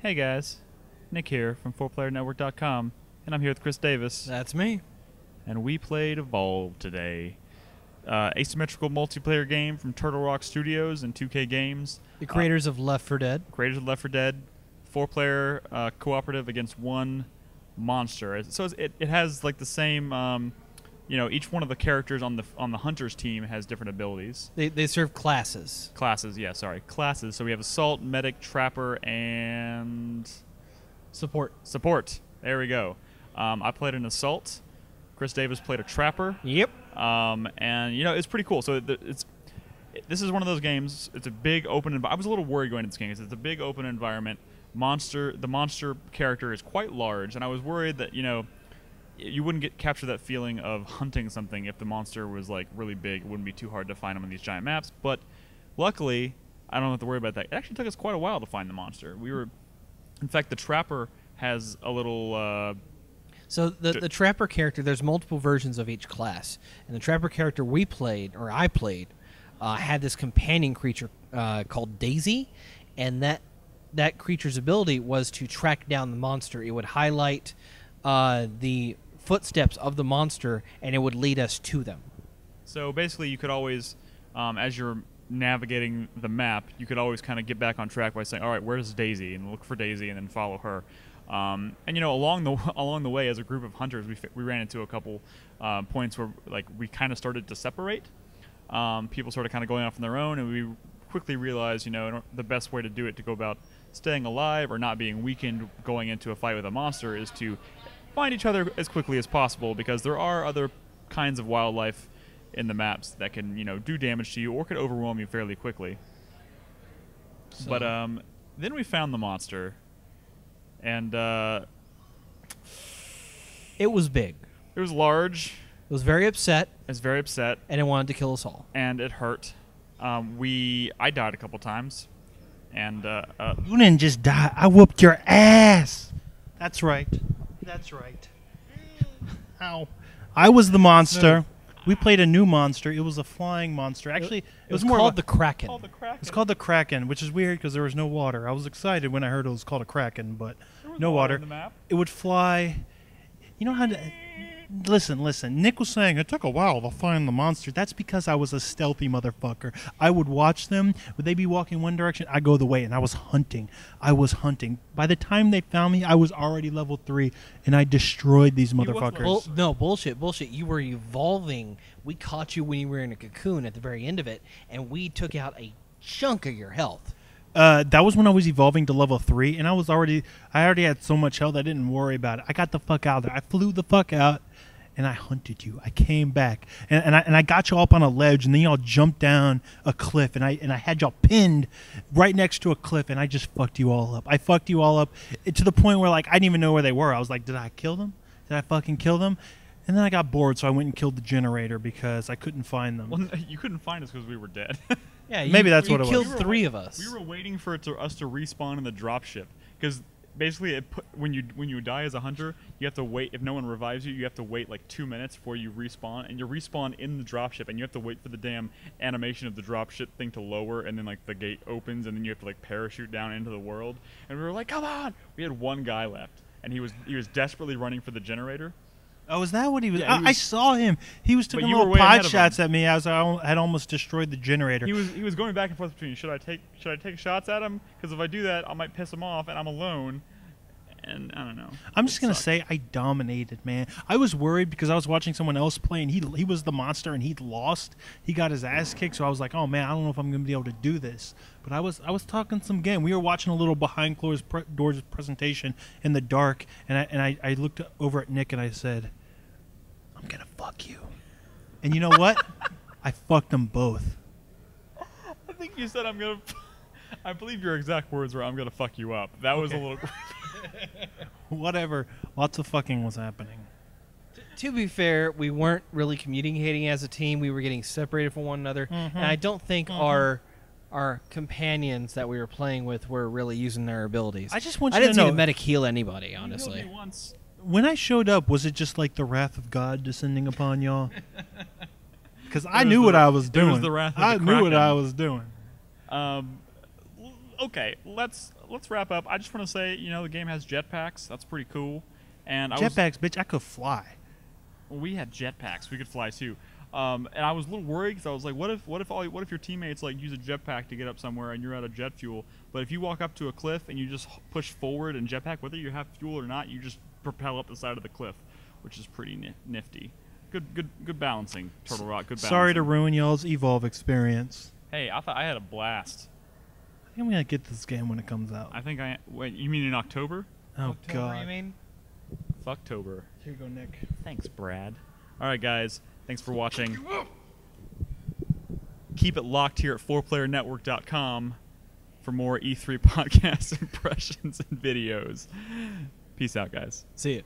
Hey guys, Nick here from 4playernetwork.com, and I'm here with Chris Davis. That's me. And we played Evolve today. Asymmetrical multiplayer game from Turtle Rock Studios and 2K Games. The creators of Left 4 Dead. Creators of Left 4 Dead. 4-player cooperative against one monster. So it has like the same, each one of the characters on the Hunters team has different abilities. They serve classes. Classes. So we have Assault, Medic, Trapper, and... Support. There we go. I played an Assault. Chris Davis played a Trapper. Yep. And it's pretty cool. So this is one of those games. It's a big open environment. I was a little worried going into this game. It's a big open environment. The monster character is quite large, and I was worried that you wouldn't capture that feeling of hunting something if the monster was like really big. It wouldn't be too hard to find them on these giant maps. But luckily, I don't have to worry about that. It actually took us quite a while to find the monster. In fact, the Trapper has a little. So the Trapper character, there's multiple versions of each class, and the Trapper character I played, had this companion creature called Daisy, and that creature's ability was to track down the monster. It would highlight the footsteps of the monster, and it would lead us to them. So basically, you could always, as you're navigating the map, you could always kind of get back on track by saying, all right, where's Daisy? And look for Daisy and then follow her. And along the way, as a group of hunters, we ran into a couple points where we kind of started to separate. People started kind of going off on their own, and we quickly realized, the best way to do it to go about staying alive or not being weakened going into a fight with a monster is to find each other as quickly as possible, because there are other kinds of wildlife in the maps that can, do damage to you or could overwhelm you fairly quickly. So. But then we found the monster, and it was big. It was large. It was very upset. And it wanted to kill us all. And it hurt. I died a couple times. And you didn't just die. I whooped your ass. That's right. Ow. I was the monster. We played a new monster. It was a flying monster. Actually, it was more called the Kraken. It's called the Kraken, which is weird because there was no water. I was excited when I heard it was called a Kraken, but no water. On the map. It would fly. You know how to... Listen. Nick was saying it took a while to find the monster. That's because I was a stealthy motherfucker. I would watch them. Would they be walking one direction? I go the way, and I was hunting. By the time they found me, I was already level 3, and I destroyed these motherfuckers. No, bullshit. You were evolving. We caught you when you were in a cocoon at the very end of it, and we took out a chunk of your health. That was when I was evolving to level 3, and I already had so much health I didn't worry about it. I got the fuck out there. I flew the fuck out, and I hunted you. I came back, and I got you up on a ledge, and then y'all jumped down a cliff, and I had y'all pinned right next to a cliff, and I just fucked you all up. I fucked you all up to the point where I didn't even know where they were. I was like, did I kill them? Did I fucking kill them? And then I got bored, so I went and killed the generator because I couldn't find them. Well, you couldn't find us because we were dead. Yeah, maybe that's what it was. You killed 3 of us. We were waiting for us to respawn in the dropship, because basically when you die as a hunter, you have to wait. If no one revives you, you have to wait like 2 minutes before you respawn, and you respawn in the dropship, and you have to wait for the damn animation of the dropship thing to lower, and then the gate opens, and then you have to parachute down into the world. And we were like, come on! We had one guy left, and he was desperately running for the generator. Oh, is that what he was? Yeah, I saw him. He was taking little pod shots at me as I had almost destroyed the generator. He was going back and forth between, should I take shots at him? Because if I do that, I might piss him off, and I'm alone. And I don't know. I'm just going to say I dominated, man. I was worried because I was watching someone else play, and he was the monster, and he'd lost. He got his ass kicked, so I was like, oh, man, I don't know if I'm going to be able to do this. But I was talking some game. We were watching a little behind closed doors presentation in the dark, and I looked over at Nick, and I said, I'm going to fuck you. And you know what? I fucked them both. I think you said I believe your exact words were, I'm going to fuck you up. That was a little... Whatever. Lots of fucking was happening. To be fair, we weren't really communicating as a team. We were getting separated from one another. And I don't think our companions that we were playing with were really using their abilities. I just want you to know. I didn't see the medic heal anybody, honestly. You healed me once. When I showed up, was it just like the wrath of God descending upon y'all? Because I knew what I was doing. It was the wrath of the I knew what Kraken. I was doing. A okay, let's wrap up. I just want to say, the game has jetpacks. That's pretty cool. And Jetpacks, bitch, I could fly. we had jetpacks. We could fly too. And I was a little worried because I was like, what if your teammates like use a jetpack to get up somewhere and you're out of jet fuel? But if you walk up to a cliff and you just push forward in jetpack, whether you have fuel or not, you just propel up the side of the cliff, which is pretty nifty. Good balancing, Turtle Rock. Good balancing. Sorry to ruin y'all's Evolve experience. Hey, I thought I had a blast. I think I'm gonna get this game when it comes out. I think wait. You mean in October? Oh October, god. you mean? Fucktober. Here you go, Nick. Thanks, Brad. All right, guys. Thanks for watching. Keep it locked here at 4playernetwork.com for more E3 podcast impressions and videos. Peace out, guys. See it.